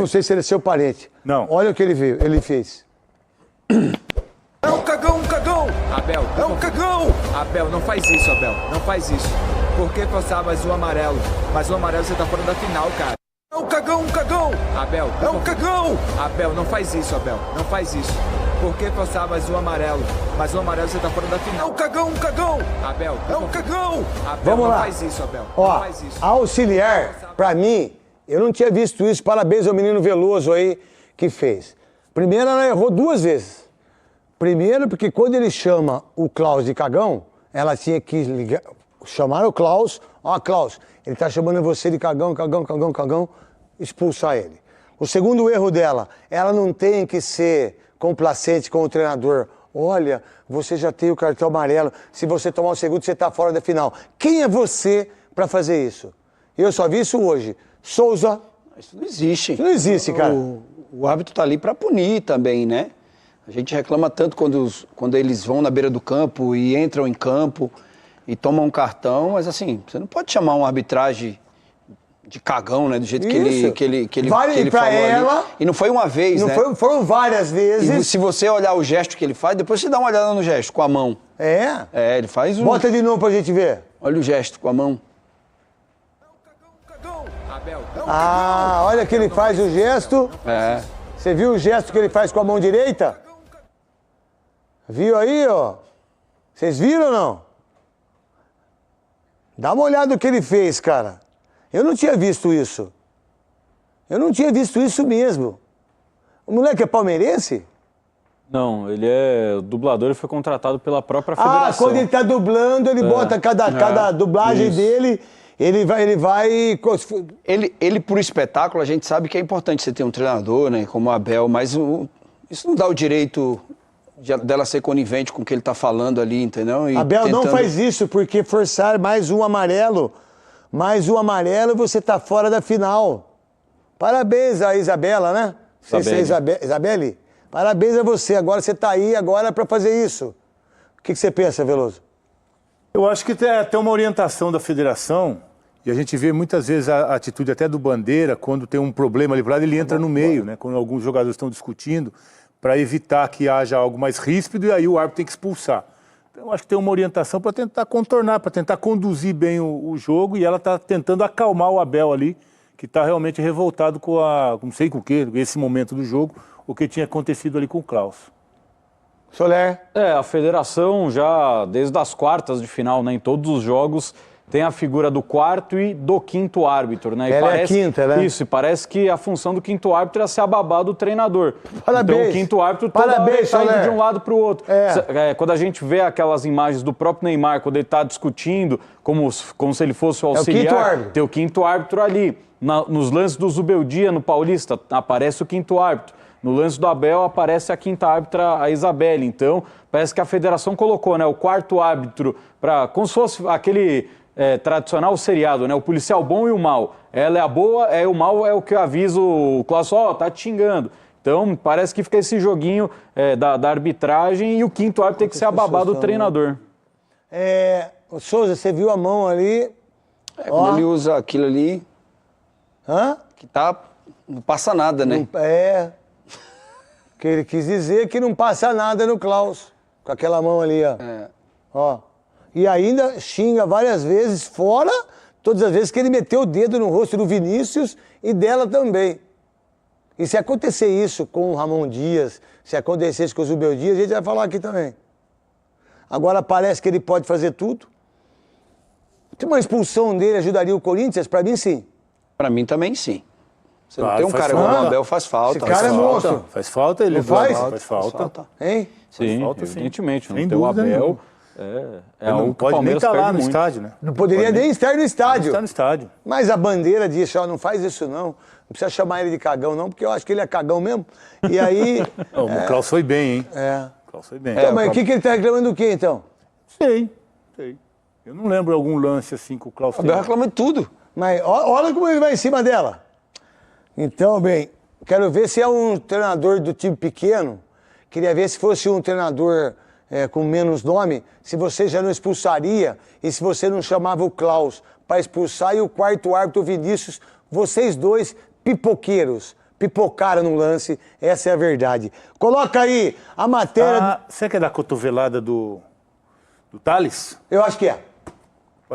não sei se ele é seu parente. Não. Olha o que ele fez. É um cagão, um cagão! Abel, É um cagão! Abel, não faz isso, Abel. Não faz isso. Por que forçar mais um amarelo? Mais um amarelo você tá fora da final, cara. É um cagão, um cagão! Abel, É um cagão! Abel, não faz isso, Abel. Não faz isso. Por que forçar mais um amarelo? Mais um amarelo você tá fora da É final. um cagão, um cagão! Abel, É um cagão! Abel, Vamos não lá. faz isso, Abel. Ó, Não faz isso. a auxiliar, pra mim, eu não tinha visto isso. Parabéns ao menino Veloso aí que fez. Primeiro, ela errou 2 vezes. Primeiro, porque quando ele chama o Klaus de cagão, ela tinha que ligar, chamar o Klaus. Ó, Klaus, ele tá chamando você de cagão, cagão, cagão, cagão, expulsar ele. O segundo erro dela, ela não tem que ser complacente com o treinador. Olha, você já tem o cartão amarelo. Se você tomar o segundo, você tá fora da final. Quem é você pra fazer isso? Eu só vi isso hoje. Souza. Isso não existe. Isso não existe, cara. O árbitro tá ali para punir também, né? A gente reclama tanto quando eles vão na beira do campo e entram em campo e tomam um cartão, mas assim, você não pode chamar uma arbitragem de cagão, né? Do jeito que ele Vale pra falou ela. ali. E não foi uma vez, Não né? foram várias E vezes. se você olhar o gesto que ele faz, depois você dá uma olhada no gesto com a mão. É? É, ele faz um... Bota de novo pra gente ver. Olha o gesto com a mão. Abel, Ah, olha que ele faz o gesto. É. Você viu o gesto que ele faz com a mão direita? Viu aí, ó? Vocês viram ou não? Dá uma olhada no que ele fez, cara. Eu não tinha visto isso. Eu não tinha visto isso mesmo. O moleque é palmeirense? Não, ele é dublador e foi contratado pela própria federação. Ah, quando ele tá dublando, ele bota cada dublagem isso. dele, ele vai... Ele, por espetáculo, a gente sabe que é importante você ter um treinador, né, como o Abel, mas isso não dá o direito dela ser conivente com o que ele tá falando ali, entendeu? E Abel, não tentando- faz isso, porque forçar mais um amarelo, você tá fora da final. Parabéns a Isabela, né? Isabelle. Parabéns a você, agora você tá aí agora para fazer isso. O que você pensa, Veloso? Eu acho que tem uma orientação da federação, e a gente vê muitas vezes a atitude até do Bandeira, quando tem um problema ali pro lado, ele entra no meio, né? Quando alguns jogadores estão discutindo, para evitar que haja algo mais ríspido, e aí o árbitro tem que expulsar. Então, eu acho que tem uma orientação para tentar contornar, para tentar conduzir bem o jogo, e ela está tentando acalmar o Abel ali, que está realmente revoltado com não sei com o que, esse momento do jogo, o que tinha acontecido ali com o Klaus. Soler. A federação já, desde as quartas de final, né, em todos os jogos, tem a figura do quarto e do quinto árbitro, né? E Ela é a quinta, né? Isso, e parece que a função do quinto árbitro é ser a babá do treinador. Parabéns. Então o quinto árbitro toda hora Parabéns, está indo Soler. de um lado para o outro. Quando a gente vê aquelas imagens do próprio Neymar, quando ele está discutindo, como se ele fosse o auxiliar, quinto árbitro. tem o quinto árbitro ali. Nos lances do Zubeldia, no Paulista, aparece o quinto árbitro. No lance do Abel aparece a quinta árbitra, a Isabelle. Então, parece que a federação colocou, né, o quarto árbitro para como se fosse aquele tradicional seriado, né, o policial bom e o mal. Ela é a boa, o mal é o que avisa o Klaus, tá te xingando. Então, parece que fica esse joguinho da arbitragem e o quinto árbitro tem que ser a babá do treinador. O Souza, você viu a mão ali? Quando ele usa aquilo ali, Hã? que não passa nada, né? O que ele quis dizer que não passa nada no Klaus. Com aquela mão ali, ó. Ó. E ainda xinga várias vezes, fora todas as vezes que ele meteu o dedo no rosto do Vinícius e dela também. E se acontecer isso com o Ramon Dias, se acontecer isso com o Zubel Dias, a gente vai falar aqui também. Agora parece que ele pode fazer tudo. Uma expulsão dele ajudaria o Corinthians? Pra mim, sim. Pra mim também, sim. Você não Claro, tem um faz cara igual falta. o Abel, faz falta. Esse cara é monstro. Faz falta, ele Não faz? faz falta. Hein? Sim, falta, sim. evidentemente. Não Sem tem o dúvida Abel. nenhuma. É Ele algo não que o pode nem Palmeiras estar lá perde no muito. estádio, né? Não poderia nem estar no estádio. Está no estádio. Mas a bandeira disse, ó, não faz isso não. Não precisa chamar ele de cagão não, porque eu acho que ele é cagão mesmo. E aí... O Klaus foi bem, hein? O Klaus foi bem. Então, mas o que ele tá reclamando do quê, então? Sei. Eu não lembro algum lance assim que o Klaus O Abel tem. reclama de tudo. Mas olha como ele vai em cima dela. Então, bem, quero ver se é um treinador do time pequeno. Queria ver se fosse um treinador com menos nome, se você já não expulsaria e se você não chamava o Klaus para expulsar e o quarto árbitro, o Vinícius, vocês dois pipoqueiros, pipocaram no lance, essa é a verdade. Coloca aí a matéria... Você quer dar cotovelada do Thales? Eu acho que é.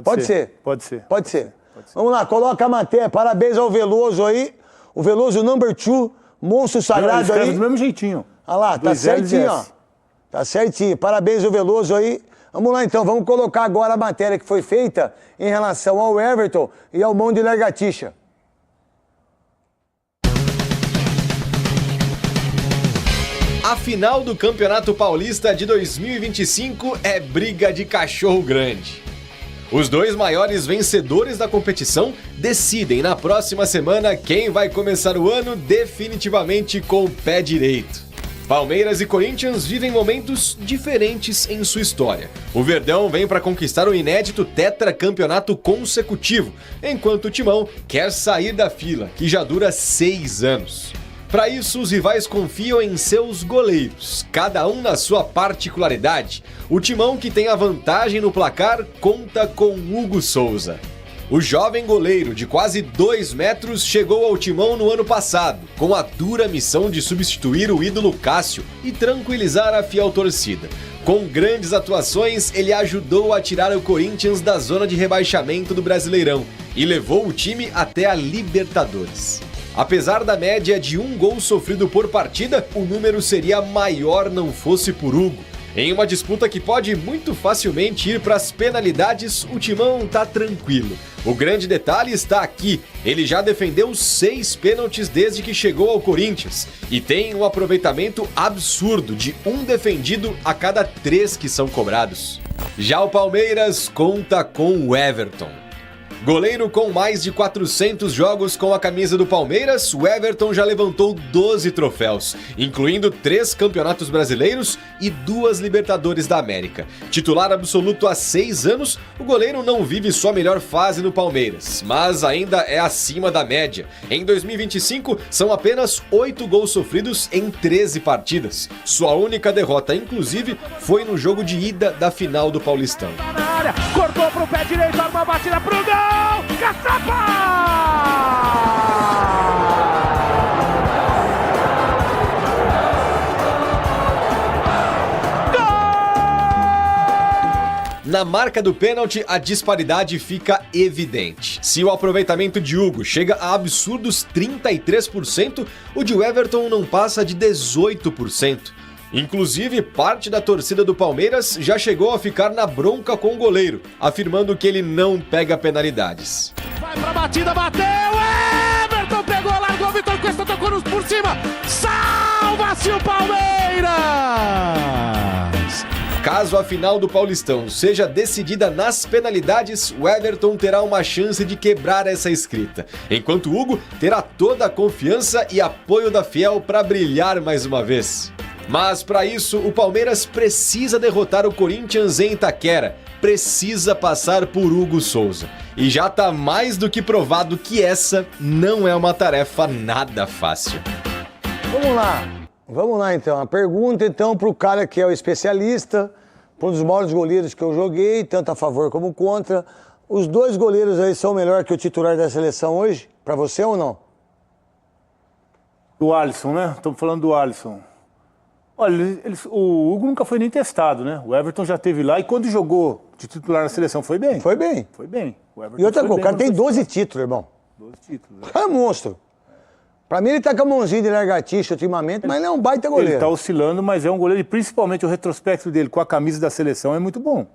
Pode ser. Pode ser. Pode ser. Vamos lá, coloca a matéria. Parabéns ao Veloso aí. O Veloso number 2, monstro sagrado aí. Do mesmo jeitinho. Olha lá, tá certinho, ó. Tá certinho. Parabéns ao Veloso aí. Vamos lá então, vamos colocar agora a matéria que foi feita em relação ao Everton e ao mão de lagartixa. A final do Campeonato Paulista de 2025 é briga de cachorro grande. Os dois maiores vencedores da competição decidem na próxima semana quem vai começar o ano definitivamente com o pé direito. Palmeiras e Corinthians vivem momentos diferentes em sua história. O Verdão vem para conquistar o inédito tetracampeonato consecutivo, enquanto o Timão quer sair da fila, que já dura 6 anos. Para isso, os rivais confiam em seus goleiros, cada um na sua particularidade. O Timão, que tem a vantagem no placar, conta com Hugo Souza. O jovem goleiro de quase 2 metros chegou ao Timão no ano passado, com a dura missão de substituir o ídolo Cássio e tranquilizar a fiel torcida. Com grandes atuações, ele ajudou a tirar o Corinthians da zona de rebaixamento do Brasileirão e levou o time até a Libertadores. Apesar da média de 1 gol sofrido por partida, o número seria maior não fosse por Hugo. Em uma disputa que pode muito facilmente ir para as penalidades, o Timão tá tranquilo. O grande detalhe está aqui, ele já defendeu 6 pênaltis desde que chegou ao Corinthians e tem um aproveitamento absurdo de 1 defendido a cada 3 que são cobrados. Já o Palmeiras conta com o Everton. Goleiro com mais de 400 jogos com a camisa do Palmeiras, o Everton já levantou 12 troféus, incluindo 3 campeonatos brasileiros e 2 Libertadores da América. Titular absoluto há 6 anos, o goleiro não vive sua melhor fase no Palmeiras, mas ainda é acima da média. Em 2025, são apenas 8 gols sofridos em 13 partidas. Sua única derrota, inclusive, foi no jogo de ida da final do Paulistão. Cortou pro pé direito, arma a batida pro gol! Caçapa! Na marca do pênalti, a disparidade fica evidente. Se o aproveitamento de Hugo chega a absurdos 33%, o de Everton não passa de 18%. Inclusive, parte da torcida do Palmeiras já chegou a ficar na bronca com o goleiro, afirmando que ele não pega penalidades. Vai pra batida, bateu! Everton pegou, largou, Vitor Cuesta tocou por cima! Salva-se o Palmeiras! Caso a final do Paulistão seja decidida nas penalidades, o Everton terá uma chance de quebrar essa escrita, enquanto Hugo terá toda a confiança e apoio da fiel para brilhar mais uma vez. Mas para isso, o Palmeiras precisa derrotar o Corinthians em Itaquera, precisa passar por Hugo Souza. E já tá mais do que provado que essa não é uma tarefa nada fácil. Vamos lá então. A pergunta então pro cara que é o especialista, um dos maiores goleiros que eu joguei, tanto a favor como contra. Os 2 goleiros aí são melhor que o titular da seleção hoje? Para você ou não? Do Alisson, né? Estamos falando do Alisson. Olha, o Hugo nunca foi nem testado, né? O Everton já esteve lá e quando jogou de titular na seleção foi bem. Foi bem. Foi bem. E outra coisa, o cara tem 12 títulos, irmão. 12 títulos. O cara é monstro. Pra mim ele tá com a mãozinha de lagartixa ultimamente, mas ele é um baita goleiro. Ele tá oscilando, mas é um goleiro e principalmente o retrospecto dele com a camisa da seleção é muito bom.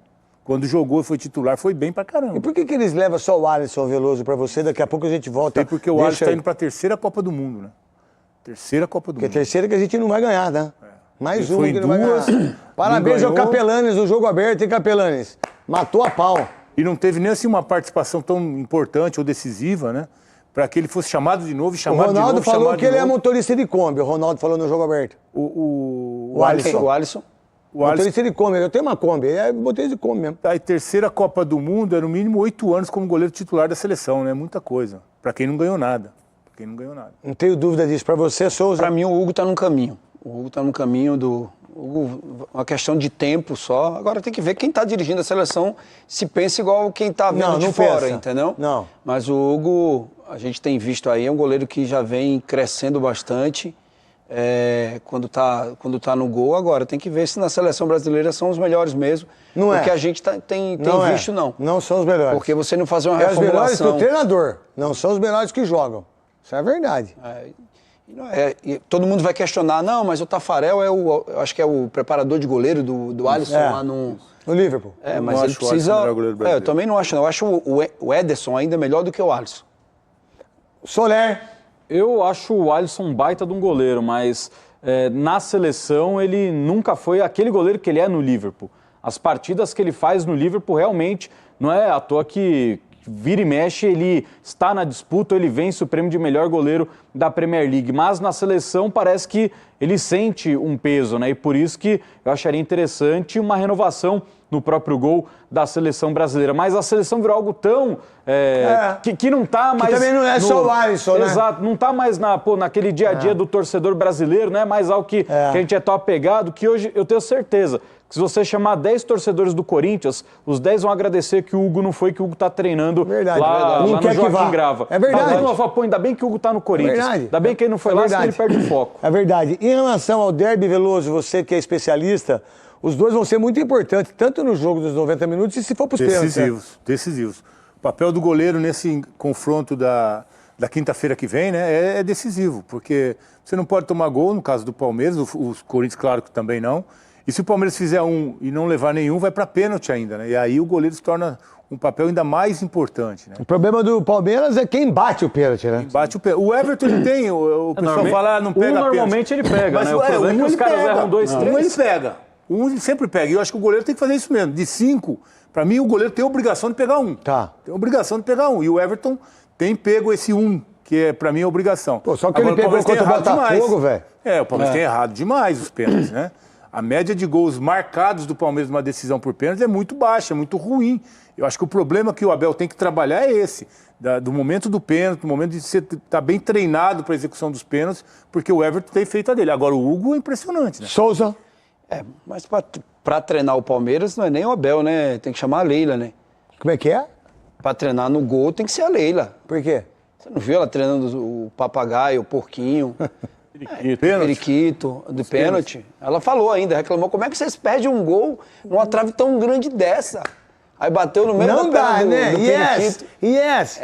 Quando jogou e foi titular, foi bem pra caramba. E por que eles levam só o Alisson Veloso pra você? Daqui a pouco a gente volta. Tem porque o Alisson tá indo pra 3ª Copa do Mundo, né? 3ª Copa do Mundo. Porque a 3ª que a gente não vai ganhar, né? Mais uma que não vai duas, ganhar. Parabéns ao Capelanes, do Jogo Aberto, hein, Capelanes? Matou a pau. E não teve nem assim uma participação tão importante ou decisiva, né? Para que ele fosse chamado de novo e chamado de novo. O Ronaldo falou que ele é motorista de Kombi. O Ronaldo falou no Jogo Aberto. O Alisson. O Alisson. Motorista de Kombi. Eu tenho uma Kombi. É motorista de Kombi mesmo. A 3ª Copa do Mundo é no mínimo 8 anos como goleiro titular da seleção, né? Muita coisa. Para quem não ganhou nada. Não tenho dúvida disso. Para você, Souza? Para mim, o Hugo tá num caminho. O Hugo tá no caminho do... Uma questão de tempo só. Agora tem que ver quem tá dirigindo a seleção se pensa igual quem tá vendo de fora, entendeu? Não. Mas o Hugo, a gente tem visto aí, é um goleiro que já vem crescendo bastante quando tá no gol. Agora, tem que ver se na seleção brasileira são os melhores mesmo. Não é. Porque a gente tem visto, não. Não são os melhores. Porque você não fazer uma reformulação... É os melhores do treinador, não são os melhores que jogam. Isso é verdade. Todo mundo vai questionar, não, mas o Tafarel eu acho que é o preparador de goleiro do Alisson lá no Liverpool. Mas ele precisa... eu também não acho, não. Eu acho o Ederson ainda melhor do que o Alisson. Soler. Eu acho o Alisson um baita de um goleiro, mas na seleção ele nunca foi aquele goleiro que ele é no Liverpool. As partidas que ele faz no Liverpool realmente não é à toa que vira e mexe, ele está na disputa, ele vence o prêmio de melhor goleiro da Premier League, mas na seleção parece que ele sente um peso, né? E por isso que eu acharia interessante uma renovação no próprio gol da seleção brasileira. Mas a seleção virou algo tão... que não está mais... Que também não é só o Alisson, né? Exato, não está mais naquele dia a dia do torcedor brasileiro, não é mais algo que a gente é tão apegado, que hoje eu tenho certeza que se você chamar 10 torcedores do Corinthians, os 10 vão agradecer que o Hugo não foi, que o Hugo está treinando lá no Joaquim Grava. É verdade. Pô, ainda bem que o Hugo está no Corinthians. Ainda bem que ele não foi lá, senão ele perde o foco. É verdade. Em relação ao derby, Veloso, você que é especialista, os dois vão ser muito importantes, tanto no jogo dos 90 minutos e se for para os pênaltis. Decisivos. O papel do goleiro nesse confronto da quinta-feira que vem, né, é decisivo, porque você não pode tomar gol, no caso do Palmeiras, os Corinthians, claro que também não. E se o Palmeiras fizer um e não levar nenhum, vai para pênalti ainda, né? E aí o goleiro se torna um papel ainda mais importante, né? O problema do Palmeiras é quem bate o pênalti, né? Quem bate o pênalti. O Everton ele tem, o pessoal fala, não pega pênalti. Normalmente ele pega, mas, né? O problema é que os caras erram 2, 3. Um ele pega. Um ele sempre pega. E eu acho que o goleiro tem que fazer isso mesmo. De 5, para mim o goleiro tem a obrigação de pegar um. Tá. Tem a obrigação de pegar um. E o Everton tem pego esse um, que para mim é obrigação. Pô, só que agora, ele pegou contra o Botafogo, velho. O Palmeiras tem errado demais os pênaltis, né? A média de gols marcados do Palmeiras numa decisão por pênalti é muito baixa, é muito ruim. Eu acho que o problema que o Abel tem que trabalhar é esse, do momento do pênalti, do momento de você estar bem treinado para a execução dos pênaltis, porque o Everton tem feito a dele. Agora o Hugo é impressionante, né? Souza. Mas para treinar o Palmeiras não é nem o Abel, né? Tem que chamar a Leila, né? Como é que é? Para treinar no gol tem que ser a Leila. Por quê? Você não viu ela treinando o papagaio, o porquinho? Periquito, do pênalti. Ela falou ainda, reclamou, como é que vocês perdem um gol numa trave tão grande dessa? Aí bateu no meio da perna do periquito. Yes.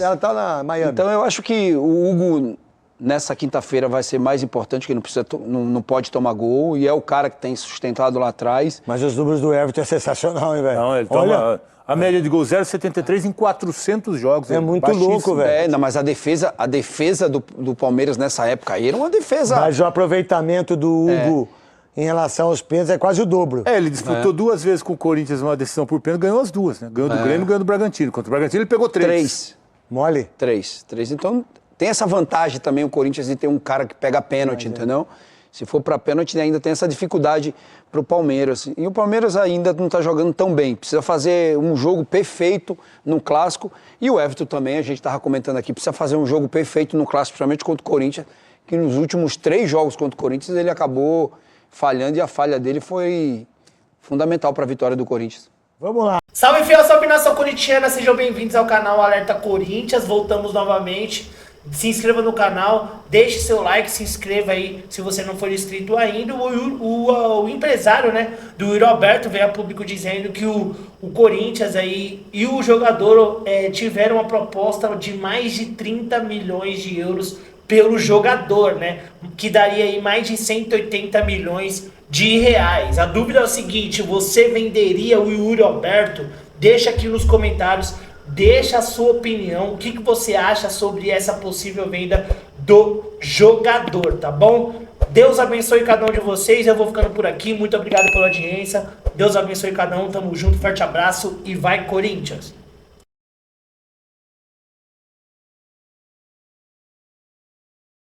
Ela tá na Miami. Então eu acho que o Hugo, nessa quinta-feira, vai ser mais importante, que não pode tomar gol, e é o cara que tem sustentado lá atrás. Mas os números do Everton é sensacional, hein, velho? Não, ele toma... A média de gol 0,73 em 400 jogos. É muito louco, velho. Mas a defesa do Palmeiras nessa época aí era uma defesa... Mas o aproveitamento do Hugo em relação aos pênaltis é quase o dobro. Ele disputou 2 vezes com o Corinthians uma decisão por pênalti, ganhou as 2, né? Ganhou do Grêmio e ganhou do Bragantino. Contra o Bragantino ele pegou 3. Mole? 3. Então tem essa vantagem também o Corinthians de ter um cara que pega pênalti, entendeu? Se for para pênalti, ainda tem essa dificuldade para o Palmeiras. E o Palmeiras ainda não está jogando tão bem. Precisa fazer um jogo perfeito no Clássico. E o Everton também, a gente estava comentando aqui, precisa fazer um jogo perfeito no Clássico, principalmente contra o Corinthians, que nos últimos 3 jogos contra o Corinthians ele acabou falhando e a falha dele foi fundamental para a vitória do Corinthians. Vamos lá. Salve, fiel, salve nação corintiana, sejam bem-vindos ao canal Alerta Corinthians. Voltamos novamente. Se inscreva no canal, deixe seu like, se inscreva aí se você não for inscrito ainda. O empresário, né, do Yuri Alberto veio a público dizendo que o Corinthians aí e o jogador tiveram uma proposta de mais de 30 milhões de euros pelo jogador, né, que daria aí mais de 180 milhões de reais. A dúvida é o seguinte: você venderia o Yuri Alberto? Deixa aqui nos comentários. Deixa a sua opinião, o que você acha sobre essa possível venda do jogador, tá bom? Deus abençoe cada um de vocês, eu vou ficando por aqui, muito obrigado pela audiência, Deus abençoe cada um, tamo junto, forte abraço e vai Corinthians!